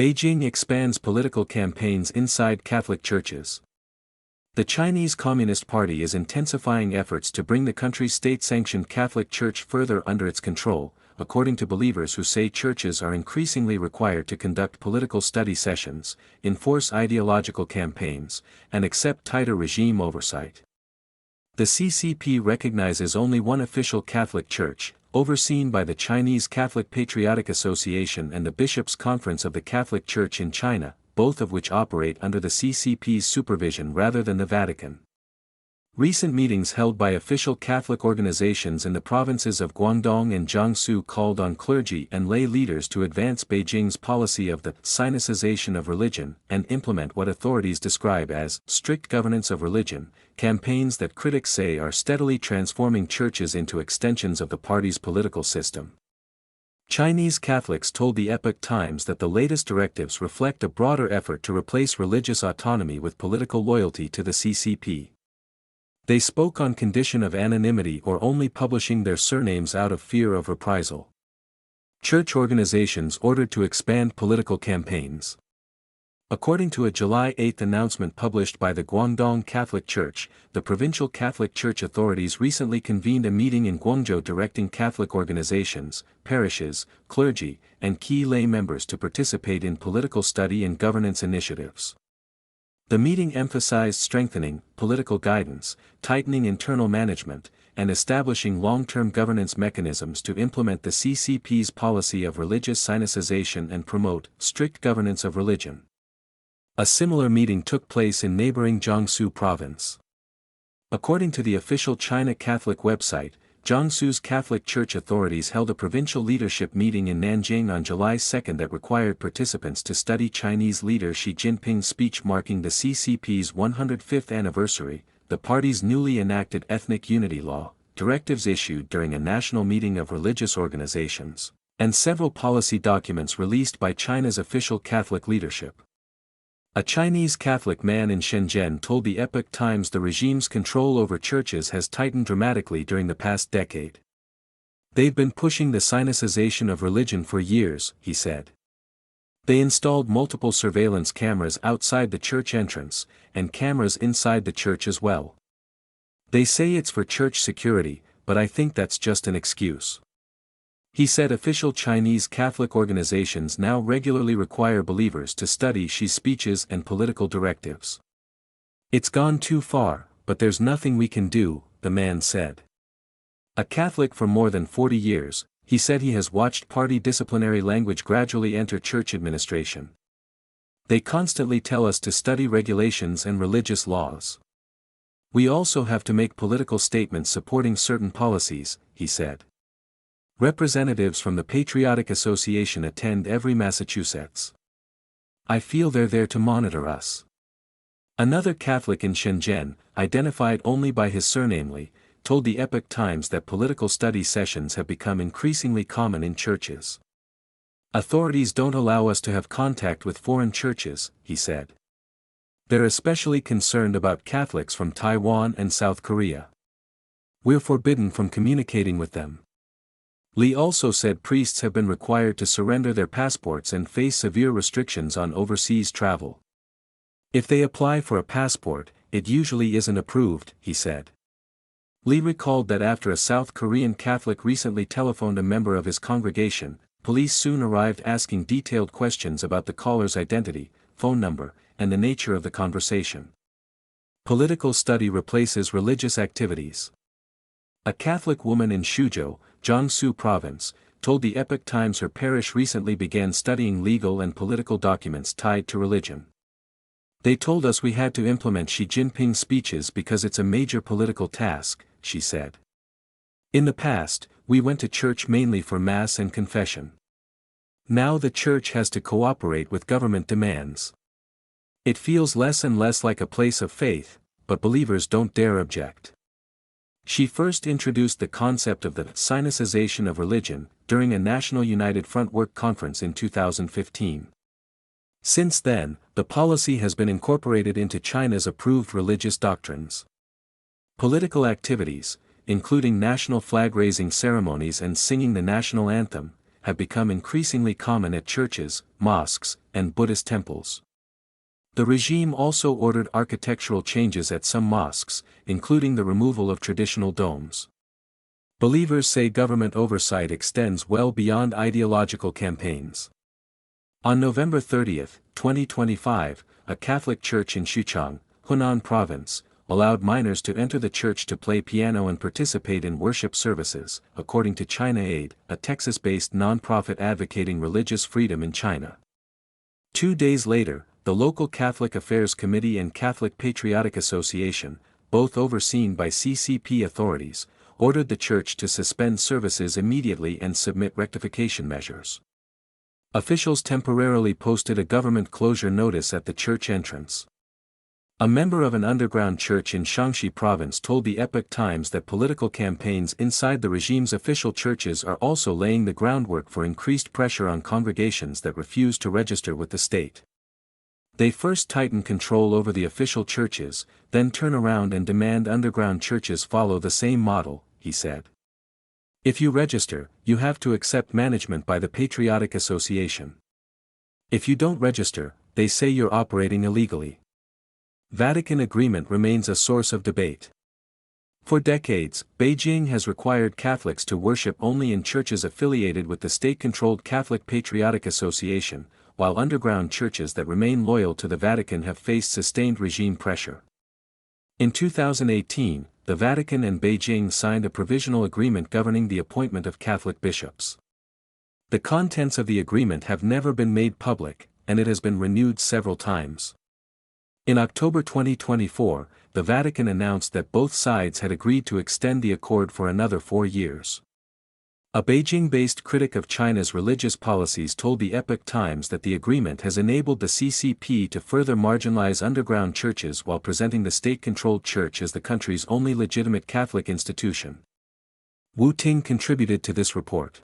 Beijing expands political campaigns inside Catholic churches. The Chinese Communist Party is intensifying efforts to bring the country's state-sanctioned Catholic Church further under its control, according to believers who say churches are increasingly required to conduct political study sessions, enforce ideological campaigns, and accept tighter regime oversight. The CCP recognizes only one official Catholic Church, overseen by the Chinese Catholic Patriotic Association and the Bishops' Conference of the Catholic Church in China, both of which operate under the CCP's supervision rather than the Vatican. Recent meetings held by official Catholic organizations in the provinces of Guangdong and Jiangsu called on clergy and lay leaders to advance Beijing's policy of the Sinicization of religion and implement what authorities describe as strict governance of religion, campaigns that critics say are steadily transforming churches into extensions of the party's political system. Chinese Catholics told the Epoch Times that the latest directives reflect a broader effort to replace religious autonomy with political loyalty to the CCP. They spoke on condition of anonymity or only publishing their surnames out of fear of reprisal. Church organizations ordered to expand political campaigns. According to a July 8 announcement published by the Guangdong Catholic Church, the provincial Catholic Church authorities recently convened a meeting in Guangzhou directing Catholic organizations, parishes, clergy, and key lay members to participate in political study and governance initiatives. The meeting emphasized strengthening political guidance, tightening internal management, and establishing long-term governance mechanisms to implement the CCP's policy of religious sinicization and promote strict governance of religion. A similar meeting took place in neighboring Jiangsu province. According to the official China Catholic website, Jiangsu's Catholic Church authorities held a provincial leadership meeting in Nanjing on July 2 that required participants to study Chinese leader Xi Jinping's speech marking the CCP's 105th anniversary, the party's newly enacted ethnic unity law, directives issued during a national meeting of religious organizations, and several policy documents released by China's official Catholic leadership. A Chinese Catholic man in Shenzhen told the Epoch Times the regime's control over churches has tightened dramatically during the past decade. They've been pushing the sinicization of religion for years, he said. They installed multiple surveillance cameras outside the church entrance, and cameras inside the church as well. They say it's for church security, but I think that's just an excuse. He said official Chinese Catholic organizations now regularly require believers to study Xi's speeches and political directives. It's gone too far, but there's nothing we can do, the man said. A Catholic for more than 40 years, he said he has watched party disciplinary language gradually enter church administration. They constantly tell us to study regulations and religious laws. We also have to make political statements supporting certain policies, he said. Representatives from the Patriotic Association attend every Massachusetts. I feel they're there to monitor us. Another Catholic in Shenzhen, identified only by his surname Li, told the Epoch Times that political study sessions have become increasingly common in churches. Authorities don't allow us to have contact with foreign churches, he said. They're especially concerned about Catholics from Taiwan and South Korea. We're forbidden from communicating with them. Li also said priests have been required to surrender their passports and face severe restrictions on overseas travel. If they apply for a passport, it usually isn't approved, he said. Li recalled that after a South Korean Catholic recently telephoned a member of his congregation, police soon arrived asking detailed questions about the caller's identity, phone number, and the nature of the conversation. Political study replaces religious activities. A Catholic woman in Suzhou, Jiangsu province, told the Epoch Times her parish recently began studying legal and political documents tied to religion. They told us we had to implement Xi Jinping's speeches because it's a major political task, she said. In the past, we went to church mainly for Mass and confession. Now the church has to cooperate with government demands. It feels less and less like a place of faith, but believers don't dare object. She first introduced the concept of the sinicization of religion during a National United Front work conference in 2015. Since then, the policy has been incorporated into China's approved religious doctrines. Political activities, including national flag-raising ceremonies and singing the national anthem, have become increasingly common at churches, mosques, and Buddhist temples. The regime also ordered architectural changes at some mosques, including the removal of traditional domes. Believers say government oversight extends well beyond ideological campaigns. On November 30, 2025, a Catholic church in Xuchang, Hunan Province, allowed minors to enter the church to play piano and participate in worship services, according to China Aid, a Texas-based nonprofit advocating religious freedom in China. 2 days later, the local Catholic Affairs Committee and Catholic Patriotic Association, both overseen by CCP authorities, ordered the church to suspend services immediately and submit rectification measures. Officials temporarily posted a government closure notice at the church entrance. A member of an underground church in Shaanxi province told the Epoch Times that political campaigns inside the regime's official churches are also laying the groundwork for increased pressure on congregations that refuse to register with the state. They first tighten control over the official churches, then turn around and demand underground churches follow the same model, he said. If you register, you have to accept management by the Patriotic Association. If you don't register, they say you're operating illegally. Vatican agreement remains a source of debate. For decades, Beijing has required Catholics to worship only in churches affiliated with the state-controlled Catholic Patriotic Association, while underground churches that remain loyal to the Vatican have faced sustained regime pressure. In 2018, the Vatican and Beijing signed a provisional agreement governing the appointment of Catholic bishops. The contents of the agreement have never been made public, and it has been renewed several times. In October 2024, the Vatican announced that both sides had agreed to extend the accord for another 4 years. A Beijing-based critic of China's religious policies told the Epoch Times that the agreement has enabled the CCP to further marginalize underground churches while presenting the state-controlled church as the country's only legitimate Catholic institution. Wu Ting contributed to this report.